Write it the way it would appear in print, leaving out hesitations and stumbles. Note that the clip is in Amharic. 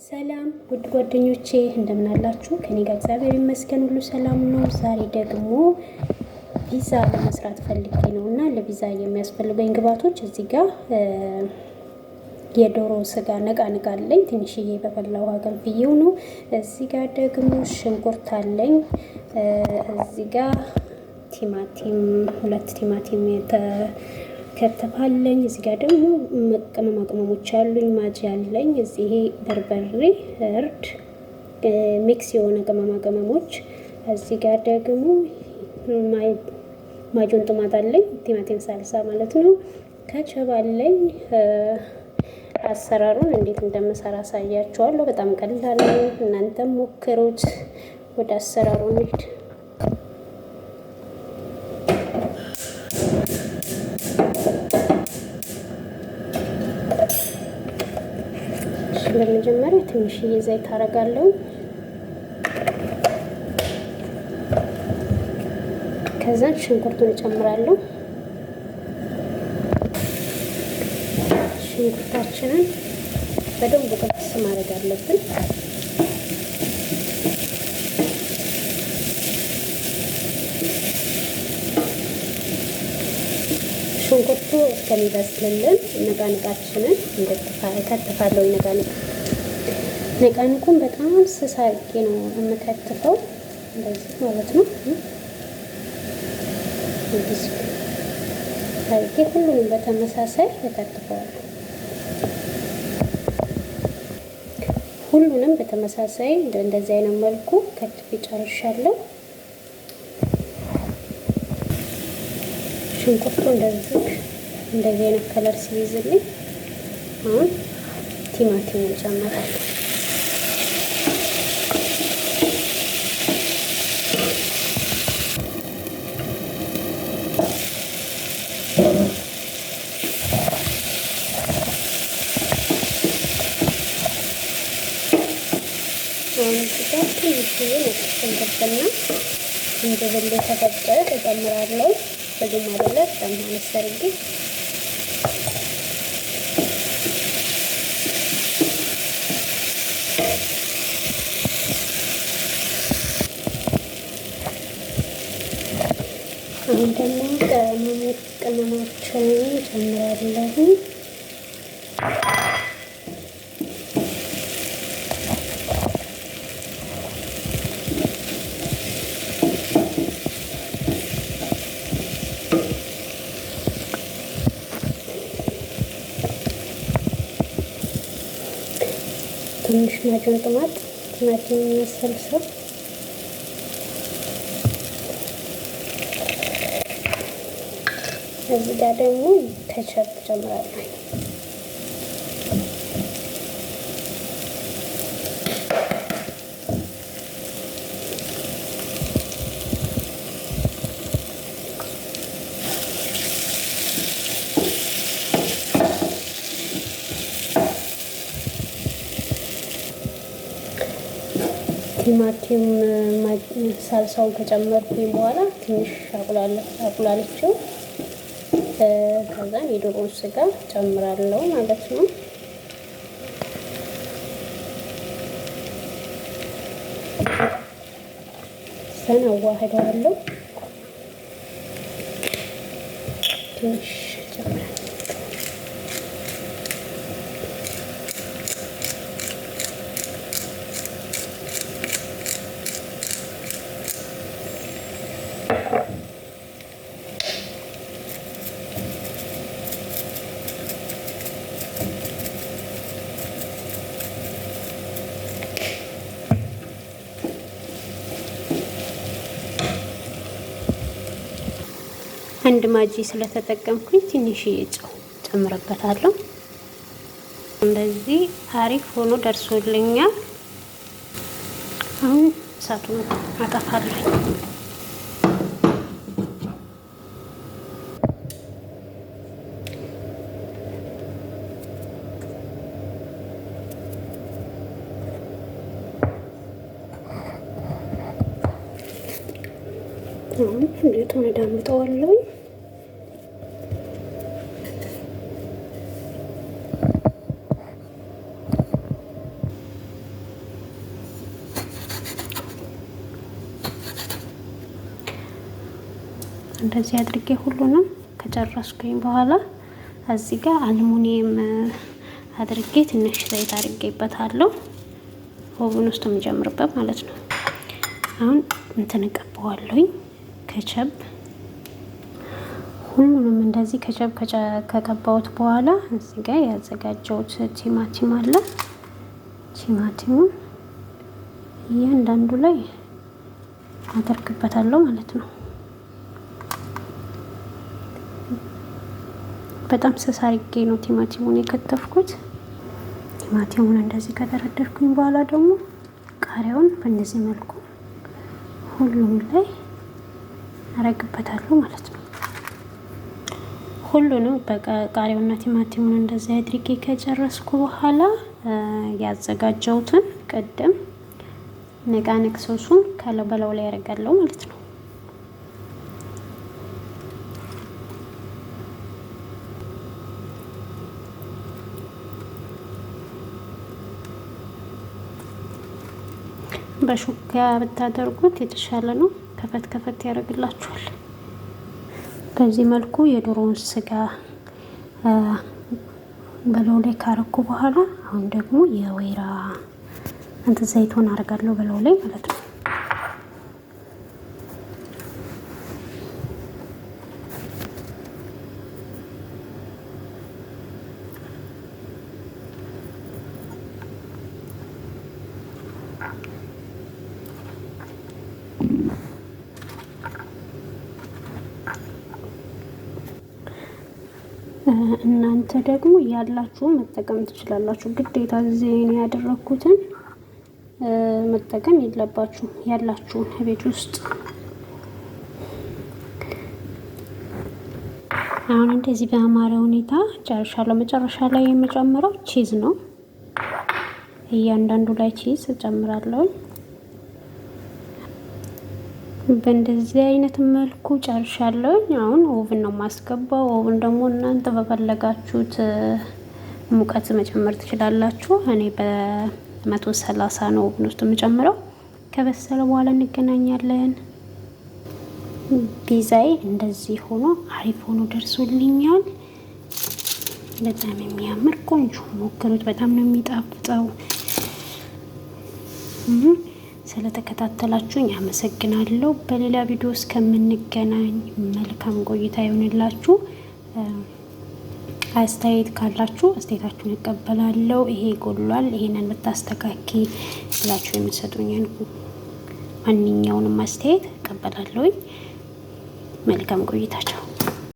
ሰላም ውድ ጓደኞቼ እንደምን አላችሁ? ከኔ ጋር እግዚአብሔር ይመስገን ሁሉ ሰላም ነው። ዛሬ ደግሞ ፒዛ ለመስራት ፈልጌ ነውና ለፒዛ የሚያስፈልገኝ ግብአቶች እዚህ ጋር የዶሮ ስጋ ነቃንቃ አለኝ፣ ትንሽዬ በፈላ ውሃ ገንፍዬው ነው። እዚህ ጋር ደግሞ ሽንኩርት አለኝ። እዚህ ጋር ቲማቲም፣ ሁለት ቲማቲም ከተፋለኝ። እዚህ ጋር ደግሞ ቅመማ ቅመሞች አሉኝ። ማጂ አለኝ። እዚህ በርበሬ፣ እርድ፣ ሚክስ የሆነ ቅመማ ቅመሞች። እዚህ ጋር ደግሞ ማጆን ቶማት አለኝ፣ ቲማቲም ሳልሳ ማለት ነው። ከቸብ አለኝ። አሰራሩን እንዴት እንደምሰራ አሳያችኋለሁ። በጣም ቀላል ነው፣ እናንተም ሞክሩት። ወደ አሰራሩ እንሂድ። በመጀመሪያ ትንሽዬ ዘይት አደርጋለሁ። ከዛ ሽንኩርቱን እጨምራለሁ። ሽንኩርታችንን በደንብ ጥብስ ማድረግ አለብን። ሽንኩርቱ እስከሚበስልልን ነቃንቃችንን እከትፋለሁ። ነቃንቁን በጣም ስስ አድርጌ ነው የምከትፈው፣ እንደዚህ ማለት ነው። እንደዚህ አድርጌ ሁሉንም በተመሳሳይ እከትፈዋለሁ። ሁሉንም በተመሳሳይ እንደዚህ አይነት መልኩ ከትፌ ጨርሻለሁ። ሽንኩርቱ እንደዚህ አይነት ከለር ሲይዝልኝ አሁን ቲማቲሙን ጨምራለሁ። ትንሽዬ ነጭ ሽንኩርትና ዝንጅብል የተፈጨ እጨምራለሁ። ብዙም አይደለም፣ በጣም አነስ አድርጌ። አሁን ደግሞ ቅመሞችን እጨምራለሁ። ትንሽ ማጆን ቶማት፣ ቲማቲም መሰልሰል፣ እዚህ ጋር ደግሞ ከቸፕ ጨምራለሁ። ቲማቲም ሳልሳውን ከጨመርኩኝ በኋላ ትንሽ አቁላልቼው ከዛን የዶሮውን ስጋ ጨምራለሁ ማለት ነው። ሰን አዋህደዋለሁ። ትንሽ ጨምራለሁ። አንድ ማጂ ስለተጠቀምኩኝ ትንሽዬ ጨው ጨምረበታለሁ። እንደዚህ አሪፍ ሆኖ ደርሶልኛል። አሁን እሳቱን አጠፋለሁ። አሁን እንዴቱን ዳምጠዋለሁ። እንደዚህ አድርጌ ሁሉንም ከጨረስኩኝ በኋላ እዚህ ጋር አልሙኒየም አድርጌ ትንሽ ዘይት አድርጌበታለሁ። ኦቭን ውስጥ የምጀምርበት ማለት ነው። አሁን እንትን እቀባዋለሁኝ ከቸብ። ሁሉንም እንደዚህ ከቸብ ከቀባሁት በኋላ እዚህ ጋር ያዘጋጀሁት ቲማቲም አለ። ቲማቲሙን እያንዳንዱ ላይ አደርግበታለሁ ማለት ነው። በጣም ስስ አድርጌ ነው ቲማቲሙን የከተፍኩት። ቲማቲሙን እንደዚህ ከደረደርኩኝ በኋላ ደግሞ ቃሪያውን በእንደዚህ መልኩ ሁሉም ላይ አረግበታለሁ ማለት ነው። ሁሉንም በቃሪያውና ቲማቲሙን እንደዚህ አድርጌ ከጨረስኩ በኋላ ያዘጋጀሁትን ቅድም ነቃነቅ ሶሱን በላዩ ላይ ያደርጋለሁ ማለት ነው። በሹካ ብታደርጉት የተሻለ ነው። ከፈት ከፈት ያደርግላችኋል። በዚህ መልኩ የዶሮውን ስጋ በላዩ ላይ ካረኩ በኋላ አሁን ደግሞ የወይራ ዘይቱን አደርጋለሁ በላዩ ላይ ማለት ነው። እናንተ ደግሞ ያላችሁ መጠቀም ትችላላችሁ። ግዴታ እዚህ ያደረኩትን መጠቀም የለባችሁ። ያላችሁን ቤት ውስጥ አሁን እንደዚህ በአማረ ሁኔታ ጨርሻለሁ። መጨረሻ ላይ የምጨምረው ቺዝ ነው። እያንዳንዱ ላይ ቺዝ እጨምራለሁ። በእንደዚህ አይነት መልኩ ጨርሻለሁ። አሁን ኦቭን ነው ማስገባው። ኦቭን ደግሞ እናንተ በፈለጋችሁት ሙቀት መጨመር ትችላላችሁ። እኔ በ130 ነው ኦቭን ውስጥ የምጨምረው። ከበሰለ በኋላ እንገናኛለን። ፒዛዬ እንደዚህ ሆኖ አሪፍ ሆኖ ደርሶልኛል። በጣም የሚያምር ቆንጆ፣ ሞክሩት። በጣም ነው የሚጣፍጠው። ስለተከታተላችሁኝ አመሰግናለሁ። በሌላ ቪዲዮ እስከምንገናኝ መልካም ቆይታ ይሁንላችሁ። አስተያየት ካላችሁ አስተያየታችሁን እቀበላለሁ። ይሄ ጎሏል፣ ይሄንን ብታስተካኪ ብላችሁ የምትሰጡኝን ማንኛውንም አስተያየት እቀበላለሁ። መልካም ቆይታችሁ